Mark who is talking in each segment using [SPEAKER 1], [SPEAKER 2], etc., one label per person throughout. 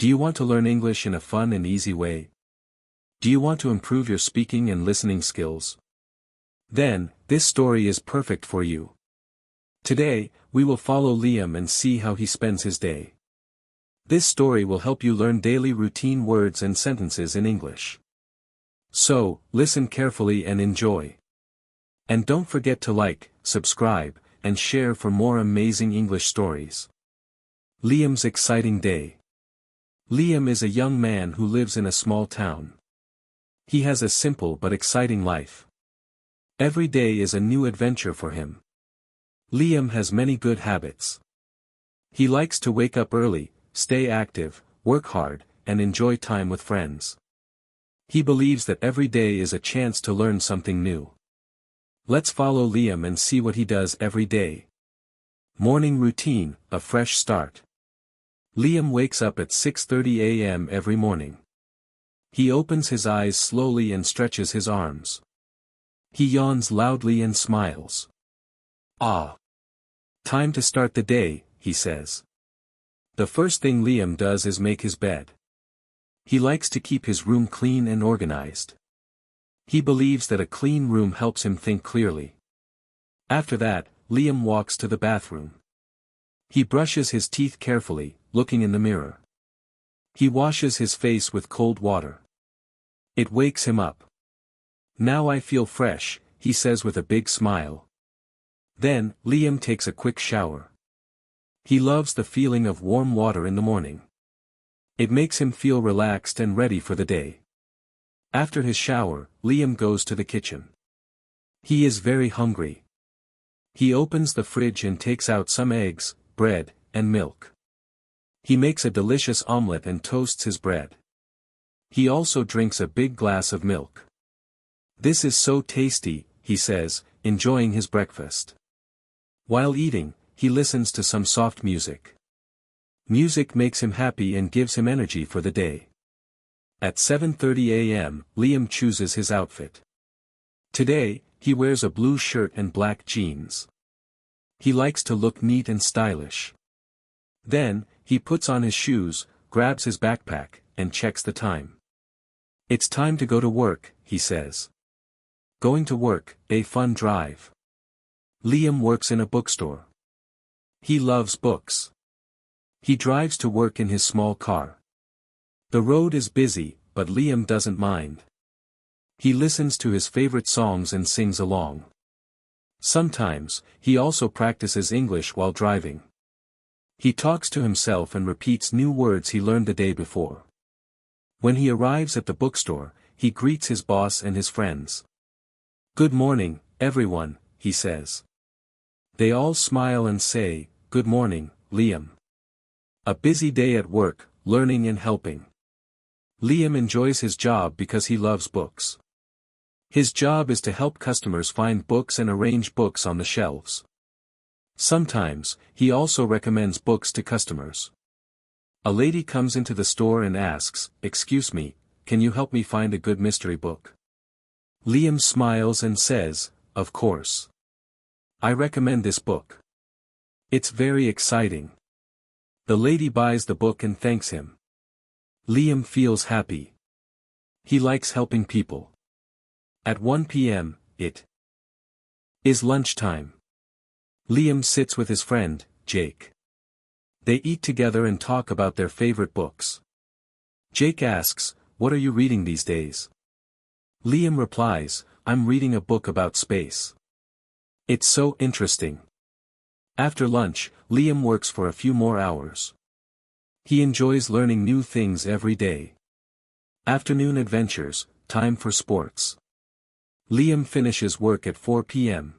[SPEAKER 1] Do you want to learn English in a fun and easy way? Do you want to improve your speaking and listening skills? Then, this story is perfect for you. Today, we will follow Liam and see how he spends his day. This story will help you learn daily routine words and sentences in English. So, listen carefully and enjoy. And don't forget to like, subscribe, and share for more amazing English stories. Liam's exciting day. Liam is a young man who lives in a small town. He has a simple but exciting life. Every day is a new adventure for him. Liam has many good habits. He likes to wake up early, stay active, work hard, and enjoy time with friends. He believes that every day is a chance to learn something new. Let's follow Liam and see what he does every day. Morning routine, a fresh start. Liam wakes up at 6:30 a.m. every morning. He opens his eyes slowly and stretches his arms. He yawns loudly and smiles. Ah! Time to start the day, he says. The first thing Liam does is make his bed. He likes to keep his room clean and organized. He believes that a clean room helps him think clearly. After that, Liam walks to the bathroom. He brushes his teeth carefully, looking in the mirror. He washes his face with cold water. It wakes him up. Now I feel fresh, he says with a big smile. Then, Liam takes a quick shower. He loves the feeling of warm water in the morning. It makes him feel relaxed and ready for the day. After his shower, Liam goes to the kitchen. He is very hungry. He opens the fridge and takes out some eggs, bread, and milk. He makes a delicious omelette and toasts his bread. He also drinks a big glass of milk. This is so tasty, he says, enjoying his breakfast. While eating, he listens to some soft music. Music makes him happy and gives him energy for the day. At 7:30 a.m., Liam chooses his outfit. Today, he wears a blue shirt and black jeans. He likes to look neat and stylish. Then, he puts on his shoes, grabs his backpack, and checks the time. It's time to go to work, he says. Going to work, a fun drive. Liam works in a bookstore. He loves books. He drives to work in his small car. The road is busy, but Liam doesn't mind. He listens to his favorite songs and sings along. Sometimes, he also practices English while driving. He talks to himself and repeats new words he learned the day before. When he arrives at the bookstore, he greets his boss and his friends. Good morning, everyone, he says. They all smile and say, Good morning, Liam. A busy day at work, learning and helping. Liam enjoys his job because he loves books. His job is to help customers find books and arrange books on the shelves. Sometimes, he also recommends books to customers. A lady comes into the store and asks, Excuse me, can you help me find a good mystery book? Liam smiles and says, Of course. I recommend this book. It's very exciting. The lady buys the book and thanks him. Liam feels happy. He likes helping people. At 1 p.m., it is lunchtime. Liam sits with his friend, Jake. They eat together and talk about their favorite books. Jake asks, What are you reading these days? Liam replies, I'm reading a book about space. It's so interesting. After lunch, Liam works for a few more hours. He enjoys learning new things every day. Afternoon adventures, time for sports. Liam finishes work at 4 p.m.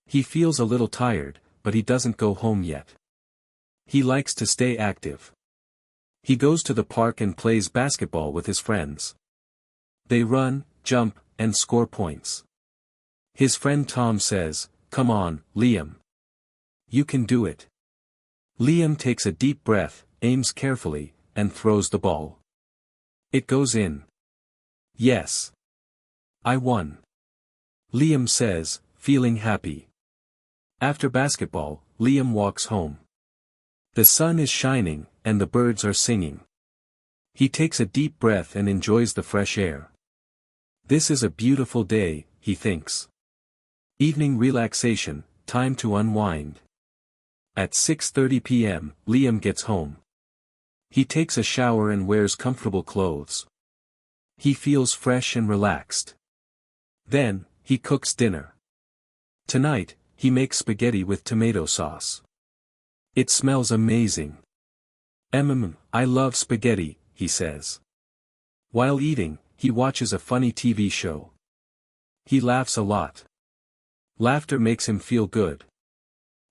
[SPEAKER 1] He feels a little tired, but he doesn't go home yet. He likes to stay active. He goes to the park and plays basketball with his friends. They run, jump, and score points. His friend Tom says, Come on, Liam. You can do it. Liam takes a deep breath, aims carefully, and throws the ball. It goes in. Yes. I won. Liam says, feeling happy. After basketball, Liam walks home. The sun is shining, and the birds are singing. He takes a deep breath and enjoys the fresh air. This is a beautiful day, he thinks. Evening relaxation, time to unwind. At 6:30 p.m., Liam gets home. He takes a shower and wears comfortable clothes. He feels fresh and relaxed. Then, he cooks dinner. Tonight, he makes spaghetti with tomato sauce. It smells amazing. I love spaghetti, he says. While eating, he watches a funny TV show. He laughs a lot. Laughter makes him feel good.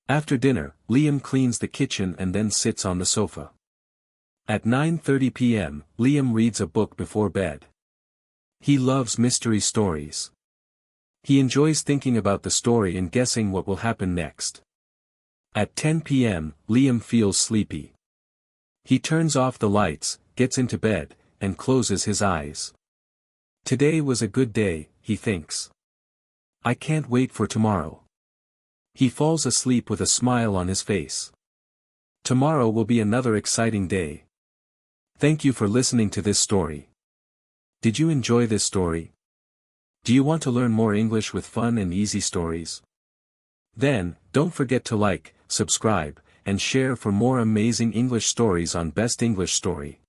[SPEAKER 1] After dinner, Liam cleans the kitchen and then sits on the sofa. At 9:30 p.m., Liam reads a book before bed. He loves mystery stories. He enjoys thinking about the story and guessing what will happen next. At 10 p.m., Liam feels sleepy. He turns off the lights, gets into bed, and closes his eyes. Today was a good day, he thinks. I can't wait for tomorrow. He falls asleep with a smile on his face. Tomorrow will be another exciting day. Thank you for listening to this story. Did you enjoy this story? Do you want to learn more English with fun and easy stories? Then, don't forget to like, subscribe, and share for more amazing English stories on Best English Story.